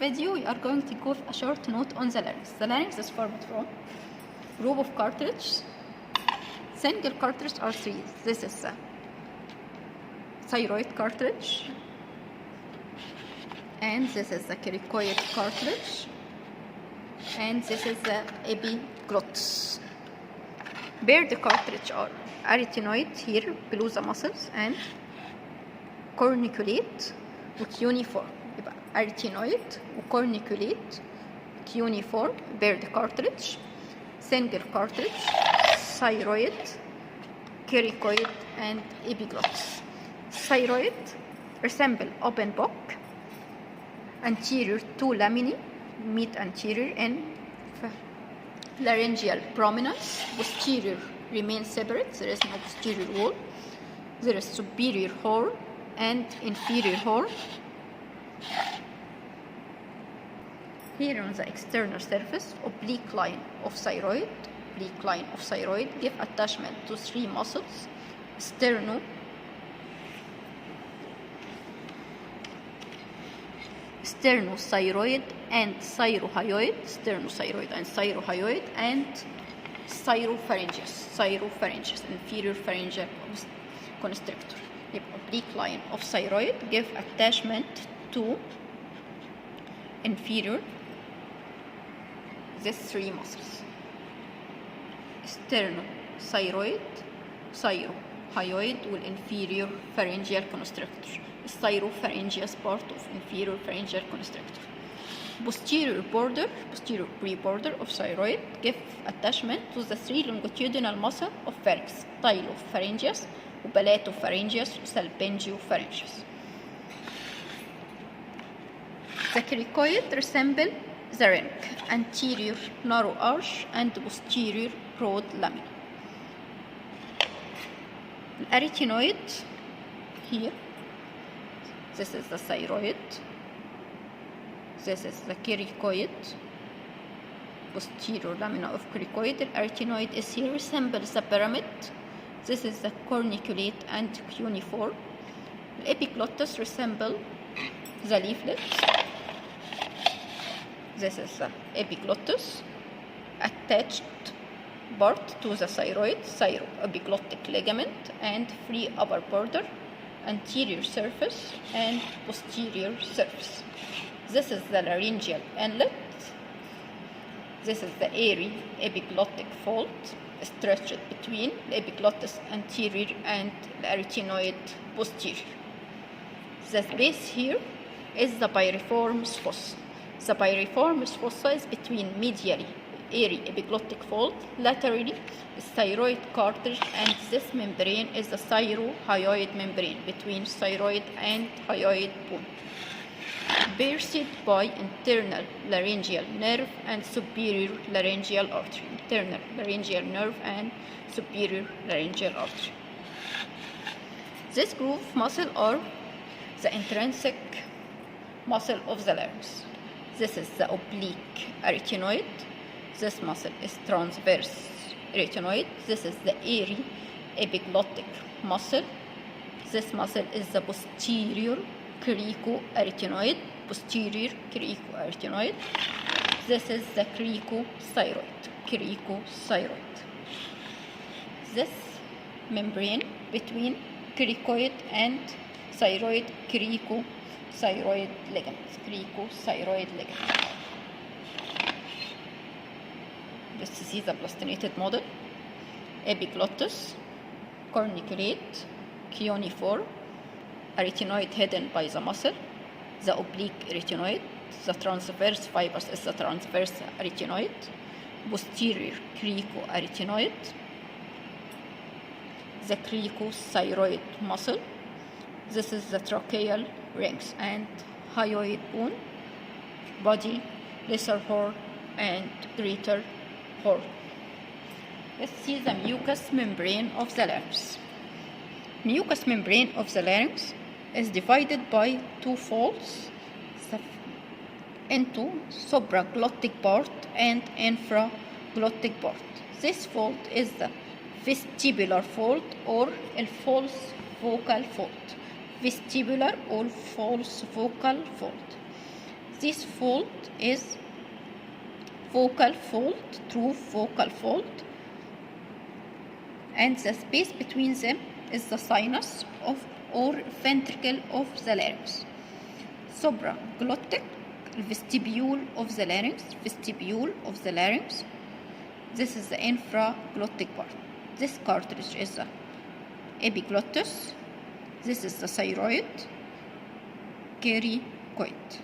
video, we are going to give a short note on the larynx. The larynx is formed from group of cartilages. Single cartilage are three. This is the thyroid cartilage, and this is the cricoid cartilage, and this is the epiglottis. Paired cartilage are arytenoid here below the muscles, and corniculate وcuneiform. يبقى arytenoid وcorniculate cuneiform paired cartilage, single cartilage, thyroid, cricoid, and epiglottis. Thyroid resemble open book, anterior two laminae meet anterior and laryngeal prominence. Posterior remain separate, there is no posterior wall. There is superior horn and inferior horn. Here on the external surface, oblique line of thyroid give attachment to three muscles: sternothyroid and thyrohyoid, and thyropharyngeus, inferior pharyngeal constrictor. Oblique line of thyroid give attachment to inferior these three muscles: sternothyroid, thyrohyoid, والinferior pharyngeal constrictor. Thyropharyngeus part of inferior pharyngeal constrictor. Posterior preborder of thyroid give attachment to the three longitudinal muscles of pharynx: tylopharyngeus, palatopharyngeus, salpingopharyngeus. The cricoid resemble the ring, anterior narrow arch and posterior broad lamina. Arytenoid here, this is the thyroid, this is the cricoid, posterior lamina of cricoid. The arytenoid is here, resembles the pyramid. This is the corniculate and cuneiform. The epiglottis resemble the leaflet. This is the epiglottis, attached part to the thyroid, thyroepiglottic ligament, and free upper border, anterior surface and posterior surface. This is the laryngeal inlet. This is the airy epiglottic fold stretched between the epiglottis anterior and the arytenoid posterior. The space here is the piriformis fossa. The piriformis fossa is between medially airy epiglottic fold, laterally is thyroid cartilage, and this membrane is the thyrohyoid membrane between thyroid and hyoid bone. Pierced by internal laryngeal nerve and superior laryngeal artery. Internal laryngeal nerve and superior laryngeal artery. This group of muscle are the intrinsic muscle of the larynx. This is the oblique arytenoid. This muscle is transverse arytenoid. This is the airy epiglottic muscle. This muscle is the posterior cricoarytenoid. This is the cricothyroid. This membrane between cricoid and thyroid, cricothyroid ligament. This is the plastinated model. Epiglottis, corniculate, cuneiform, arytenoid hidden by the muscle, the oblique arytenoid, the transverse fibers is the transverse arytenoid, posterior cricoarytenoid, the cricothyroid muscle. This is the tracheal rings and hyoid bone, body, lesser horn, and greater horn. Let's see the mucous membrane of the larynx. Mucous membrane of the larynx is divided by two folds into supraglottic part and infraglottic part. This fold is the vestibular fold or a false vocal fold. Vestibular or false vocal fold. This fold is vocal fold, true vocal fold, and the space between them is the sinus of or ventricle of the larynx. Supraglottic, vestibule of the larynx, vestibule of the larynx. This is the infraglottic part. This cartilage is the epiglottis. This is the thyroid, cricoid.